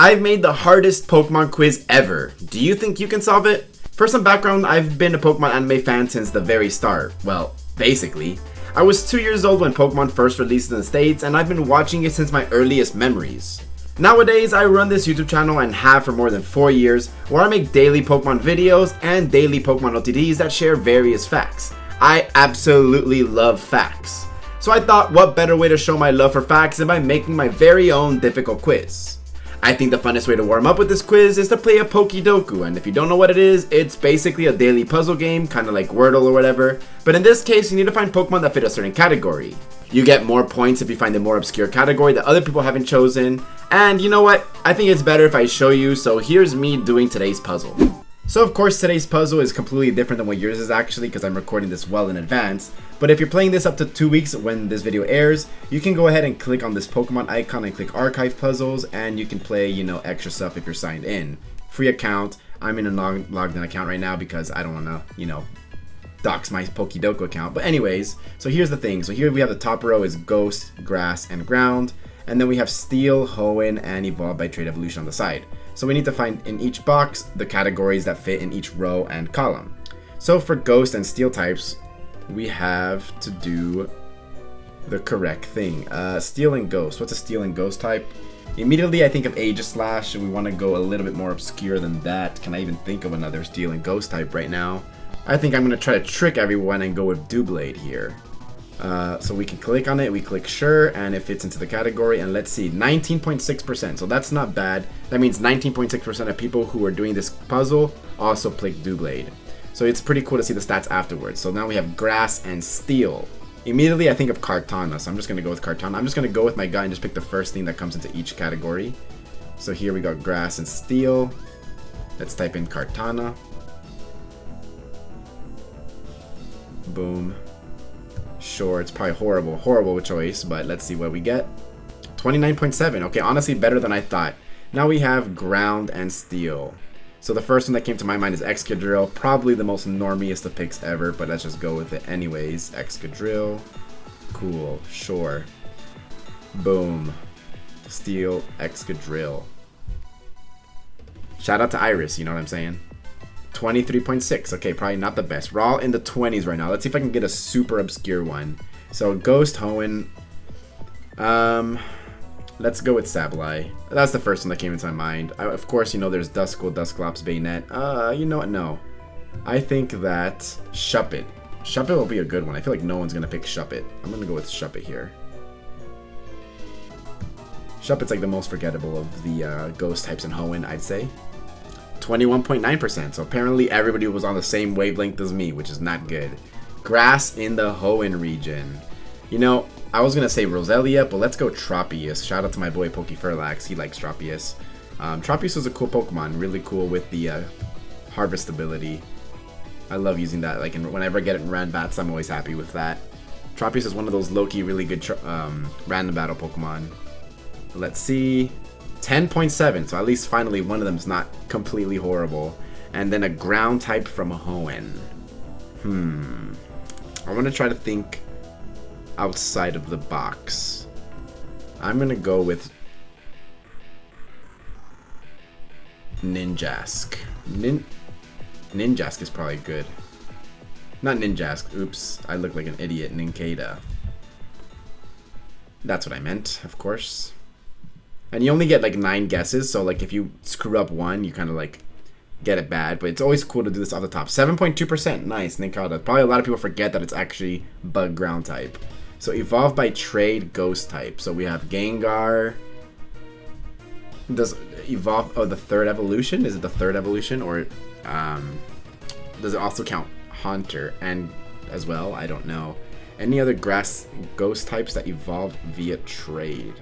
I've made the hardest Pokemon quiz ever. Do you think you can solve it? For some background, I've been a Pokemon anime fan since the very start. Well, basically. I was 2 years old when Pokemon first released in the States, and I've been watching it since my earliest memories. Nowadays, I run this YouTube channel and have for more than 4 years, where I make daily Pokemon videos and daily Pokemon OTDs that share various facts. I absolutely love facts. So I thought, what better way to show my love for facts than by making my very own difficult quiz. I think the funnest way to warm up with this quiz is to play a PokeDoku, and if you don't know what it is, it's basically a daily puzzle game, kinda like Wordle or whatever, but in this case you need to find Pokemon that fit a certain category. You get more points if you find a more obscure category that other people haven't chosen, and you know what, I think it's better if I show you, so here's me doing today's puzzle. So of course today's puzzle is completely different than what yours is actually, because I'm recording this well in advance. But if you're playing this up to 2 weeks when this video airs, you can go ahead and click on this Pokemon icon and click archive puzzles, and you can play, extra stuff if you're signed in. Free account. I'm in a logged in account right now because I don't want to, dox my PokeDoku account. But anyways, so here's the thing. So here we have the top row is Ghost, Grass, and Ground. And then we have Steel, Hoenn, and Evolved by Trade Evolution on the side. So we need to find in each box the categories that fit in each row and column. So for Ghost and Steel types, we have to do the correct thing. Steel and Ghost. What's a Steel and Ghost type? Immediately I think of Aegislash, and we want to go a little bit more obscure than that. Can I even think of another Steel and Ghost type right now? I think I'm going to try to trick everyone and go with Doublade here. So we can click on it, we click sure, and it fits into the category, and let's see, 19.6%, so that's not bad. That means 19.6% of people who are doing this puzzle also click Doublade. So it's pretty cool to see the stats afterwards. So now we have Grass and Steel. Immediately I think of Kartana, so I'm just going to go with Kartana. I'm just going to go with my gut and just pick the first thing that comes into each category. So here we got Grass and Steel. Let's type in Kartana. Boom. Sure, it's probably horrible choice, but let's see what we get. 29.7. Okay, honestly better than I thought. Now we have Ground and Steel. So the first one that came to my mind is Excadrill, probably the most normiest of picks ever, but let's just go with it anyways. Excadrill. Cool, sure. Boom. Steel, Excadrill. Shout out to Iris, you know what I'm saying? 23.6. Okay, probably not the best. We're all in the 20s right now. Let's see if I can get a super obscure one. So Ghost, Hoenn. Let's go with Sableye. That's the first one that came into my mind. Of course, there's Duskull, Dusclops, Bayonet. You know what? No. I think that Shuppet. Shuppet will be a good one. I feel like no one's going to pick Shuppet. I'm going to go with Shuppet here. Shuppet's like the most forgettable of the ghost types in Hoenn, I'd say. 21.9%. So apparently everybody was on the same wavelength as me, which is not good. Grass in the Hoenn region. I was going to say Roselia, but let's go Tropius. Shout out to my boy Pokefurlax. He likes Tropius. Tropius is a cool Pokemon. Really cool with the harvest ability. I love using that. Like, whenever I get it in random bats, I'm always happy with that. Tropius is one of those low-key really good random battle Pokemon. Let's see. 10.7. So at least finally one of them is not completely horrible. And then a ground type from Hoenn. I want to try to think outside of the box. I'm gonna go with Ninjask. Ninjask is probably good. Not Ninjask. Oops, I look like an idiot. Nincada. That's what I meant, of course. And you only get like 9 guesses, so like if you screw up one, you kind of like get it bad. But it's always cool to do this off the top. 7.2%. Nice, Nincada. Probably a lot of people forget that it's actually bug ground type. So Evolved by Trade, Ghost type. So we have Gengar. Does Evolve... Oh, the third evolution? Is it the third evolution? Or does it also count Haunter and as well? I don't know. Any other grass ghost types that evolved via trade?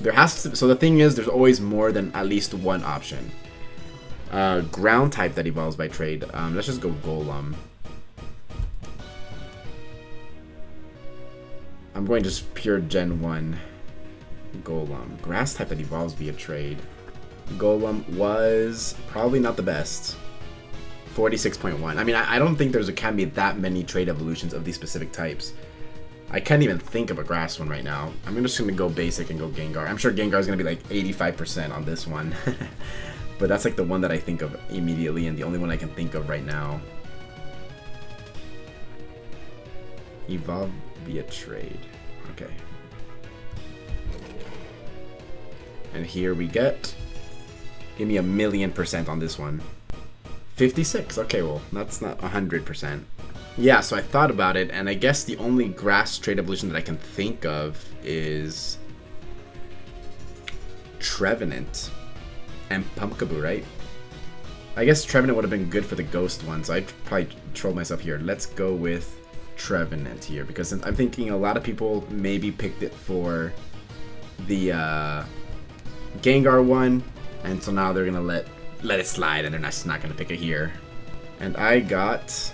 There has to... So the thing is, there's always more than at least one option. Ground type that evolves by trade. Let's just go Golem. I'm going just pure Gen 1. Golem. Grass type that evolves via trade. Golem was probably not the best. 46.1. I mean, I don't think can be that many trade evolutions of these specific types. I can't even think of a grass one right now. I'm just gonna go basic and go Gengar. I'm sure Gengar is gonna be like 85% on this one. But that's like the one that I think of immediately and the only one I can think of right now. Evolve via trade. Okay. And here we get... Give me 1,000,000% on this one. 56. Okay, well, that's not 100%. Yeah, so I thought about it, and I guess the only grass trade evolution that I can think of is Trevenant and Pumpkaboo, right? I guess Trevenant would have been good for the ghost one, so I'd probably troll myself here. Let's go with Trevenant here, because I'm thinking a lot of people maybe picked it for the Gengar one, and so now they're gonna let it slide, and they're just not gonna pick it here. And I got...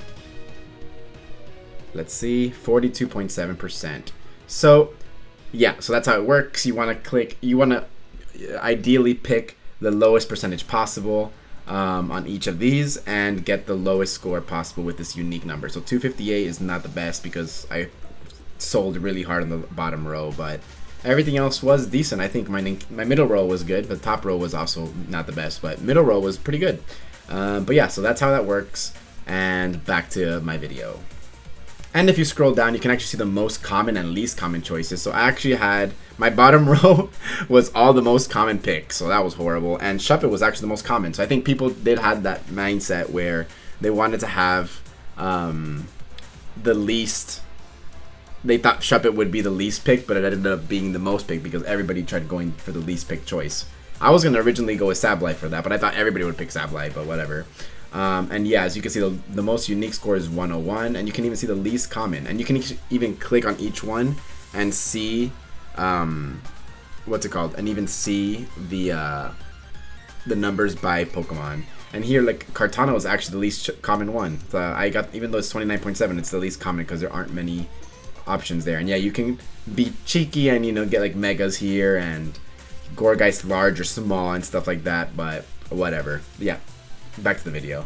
Let's see, 42.7%. So, yeah, so that's how it works. You want to ideally pick the lowest percentage possible on each of these and get the lowest score possible with this unique number. So 258 is not the best because I sold really hard on the bottom row, but everything else was decent. I think my middle row was good, but the top row was also not the best, but middle row was pretty good. But yeah, so that's how that works. And back to my video. And if you scroll down, you can actually see the most common and least common choices. So I actually had, my bottom row was all the most common picks, so that was horrible. And ShoPro was actually the most common. So I think people did have that mindset where they wanted to have the least, they thought ShoPro would be the least pick, but it ended up being the most pick because everybody tried going for the least pick choice. I was going to originally go with Sableye for that, but I thought everybody would pick Sableye, but whatever. And yeah, as you can see, the most unique score is 101, and you can even see the least common, and you can even click on each one and see what's it called, and even see the numbers by Pokemon. And here, like, Kartana was actually the least common one. I got, even though it's 29.7, it's the least common because there aren't many options there. And yeah, you can be cheeky and, you know, get like megas here and Gourgeist large or small and stuff like that, but whatever. Yeah. Back to the video.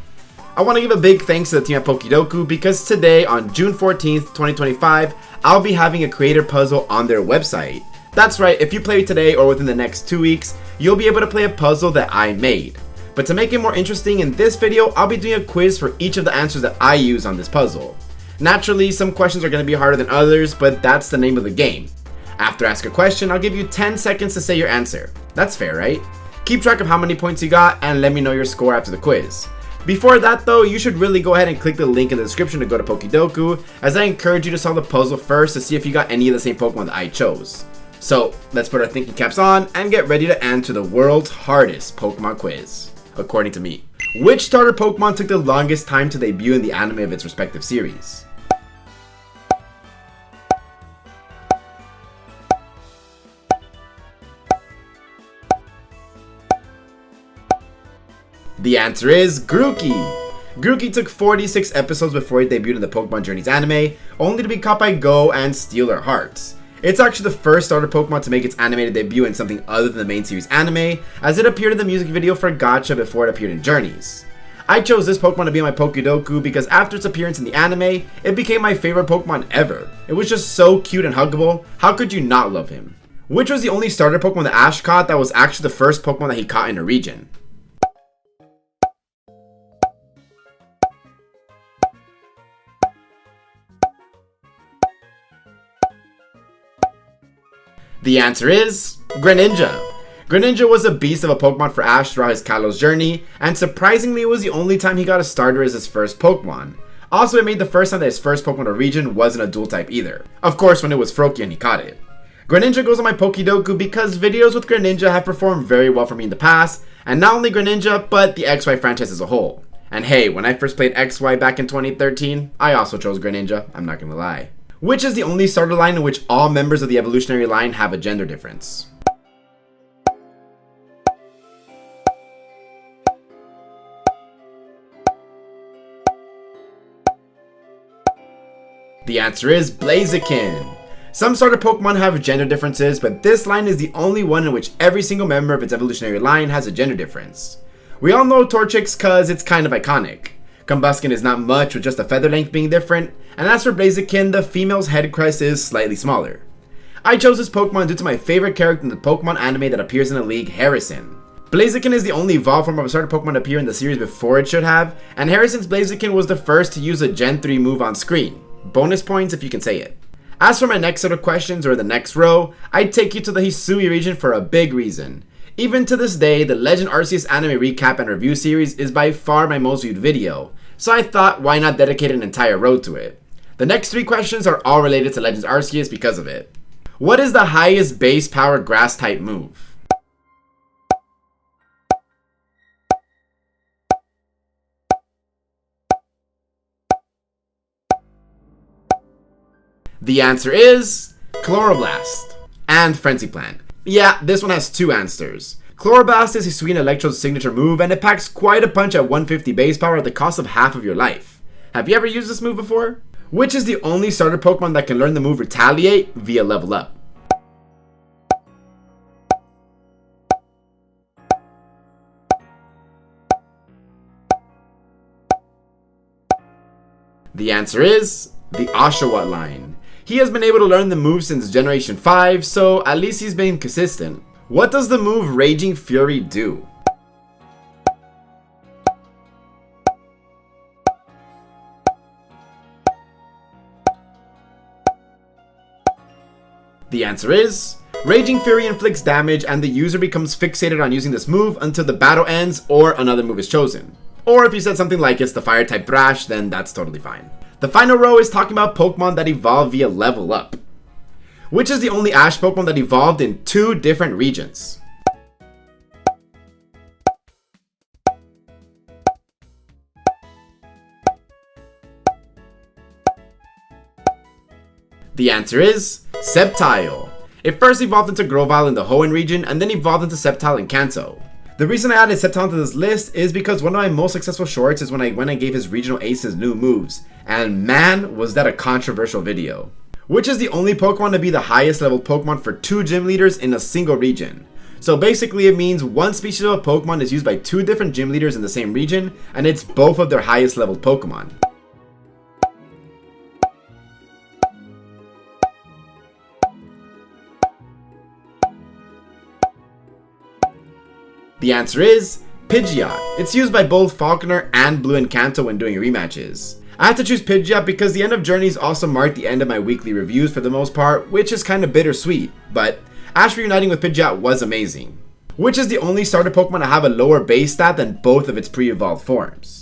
I want to give a big thanks to the team at PokeDoku because today, on June 14th, 2025, I'll be having a creator puzzle on their website. That's right, if you play today or within the next 2 weeks, you'll be able to play a puzzle that I made. But to make it more interesting, in this video, I'll be doing a quiz for each of the answers that I use on this puzzle. Naturally, some questions are going to be harder than others, but that's the name of the game. After I ask a question, I'll give you 10 seconds to say your answer. That's fair, right? Keep track of how many points you got and let me know your score after the quiz. Before that though, you should really go ahead and click the link in the description to go to PokeDoku, as I encourage you to solve the puzzle first to see if you got any of the same Pokemon that I chose. So, let's put our thinking caps on and get ready to answer the world's hardest Pokemon quiz, according to me. Which starter Pokemon took the longest time to debut in the anime of its respective series? The answer is Grookey. Grookey took 46 episodes before he debuted in the Pokemon Journeys anime, only to be caught by Go and steal their hearts. It's actually the first starter Pokemon to make its animated debut in something other than the main series anime, as it appeared in the music video for Gacha before it appeared in Journeys. I chose this Pokemon to be in my PokeDoku because after its appearance in the anime, it became my favorite Pokemon ever. It was just so cute and huggable, how could you not love him? Which was the only starter Pokemon that Ash caught that was actually the first Pokemon that he caught in a region? The answer is Greninja. Greninja was a beast of a Pokemon for Ash throughout his Kalos journey, and surprisingly it was the only time he got a starter as his first Pokemon. Also, it made the first time that his first Pokemon or region wasn't a dual type either. Of course, when it was Froakie and he caught it. Greninja goes on my PokeDoku because videos with Greninja have performed very well for me in the past, and not only Greninja, but the XY franchise as a whole. And hey, when I first played XY back in 2013, I also chose Greninja, I'm not gonna lie. Which is the only starter line in which all members of the evolutionary line have a gender difference? The answer is Blaziken. Some starter Pokemon have gender differences, but this line is the only one in which every single member of its evolutionary line has a gender difference. We all know Torchic cause it's kind of iconic. Combustion is not much, with just the feather length being different, and as for Blaziken, the female's head crest is slightly smaller. I chose this Pokemon due to my favorite character in the Pokemon anime that appears in the league, Harrison. Blaziken is the only evolved form of a starter Pokemon to appear in the series before it should have, and Harrison's Blaziken was the first to use a Gen 3 move on screen. Bonus points if you can say it. As for my next set of questions, or the next row, I'd take you to the Hisui region for a big reason. Even to this day, the Legend Arceus anime recap and review series is by far my most viewed video, so I thought why not dedicate an entire row to it. The next 3 questions are all related to Legends Arceus because of it. What is the highest base power grass type move? The answer is Chloroblast and Frenzy Plant. Yeah, this one has 2 answers. Chloroblast is Hisuian Electro's signature move, and it packs quite a punch at 150 base power at the cost of half of your life. Have you ever used this move before? Which is the only starter Pokemon that can learn the move Retaliate via level up? The answer is the Oshawott line. He has been able to learn the move since Generation 5, so at least he's been consistent. What does the move Raging Fury do? The answer is Raging Fury inflicts damage and the user becomes fixated on using this move until the battle ends or another move is chosen. Or if you said something like it's the fire type Thrash, then that's totally fine. The final row is talking about Pokemon that evolve via level up. Which is the only Ash Pokemon that evolved in 2 different regions? The answer is Sceptile. It first evolved into Grovyle in the Hoenn region and then evolved into Sceptile in Kanto. The reason I added Sceptile to this list is because one of my most successful shorts is when I gave his regional aces new moves, and man was that a controversial video. Which is the only Pokemon to be the highest level Pokemon for 2 gym leaders in a single region. So basically it means one species of a Pokemon is used by 2 different gym leaders in the same region, and it's both of their highest level Pokemon. The answer is Pidgeot. It's used by both Falconer and Blue and Kanto when doing rematches. I had to choose Pidgeot because the end of Journeys also marked the end of my weekly reviews for the most part, which is kind of bittersweet, but Ash reuniting with Pidgeot was amazing. Which is the only starter Pokemon to have a lower base stat than both of its pre-evolved forms?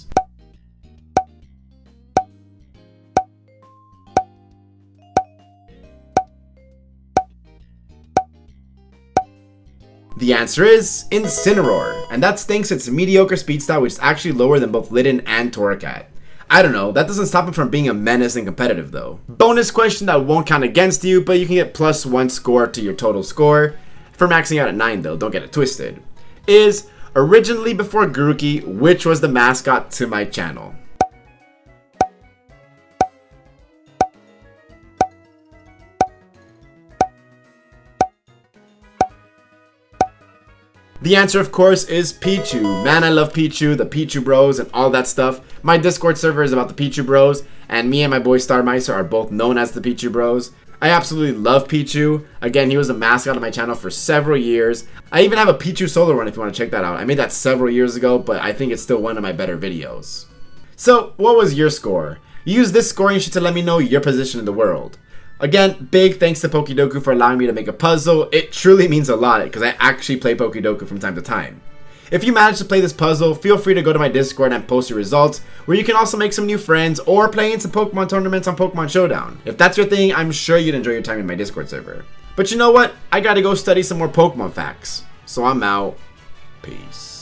The answer is Incineroar, and that's thanks to its mediocre speed stat, which is actually lower than both Litten and Torracat. I don't know, that doesn't stop him from being a menace and competitive though. Bonus question that won't count against you, but you can get +1 score to your total score. For maxing out at 9 though, don't get it twisted. Is, originally before Grookey, which was the mascot to my channel? The answer, of course, is Pichu. Man, I love Pichu, the Pichu Bros, and all that stuff. My Discord server is about the Pichu Bros, and me and my boy Starmeister are both known as the Pichu Bros. I absolutely love Pichu. Again, he was a mascot on my channel for several years. I even have a Pichu solo run if you want to check that out. I made that several years ago, but I think it's still one of my better videos. So, what was your score? Use this scoring sheet to let me know your position in the world. Again, big thanks to PokeDoku for allowing me to make a puzzle. It truly means a lot because I actually play PokeDoku from time to time. If you manage to play this puzzle, feel free to go to my Discord and post your results, where you can also make some new friends or play in some Pokemon tournaments on Pokemon Showdown. If that's your thing, I'm sure you'd enjoy your time in my Discord server. But you know what? I gotta go study some more Pokemon facts. So I'm out. Peace.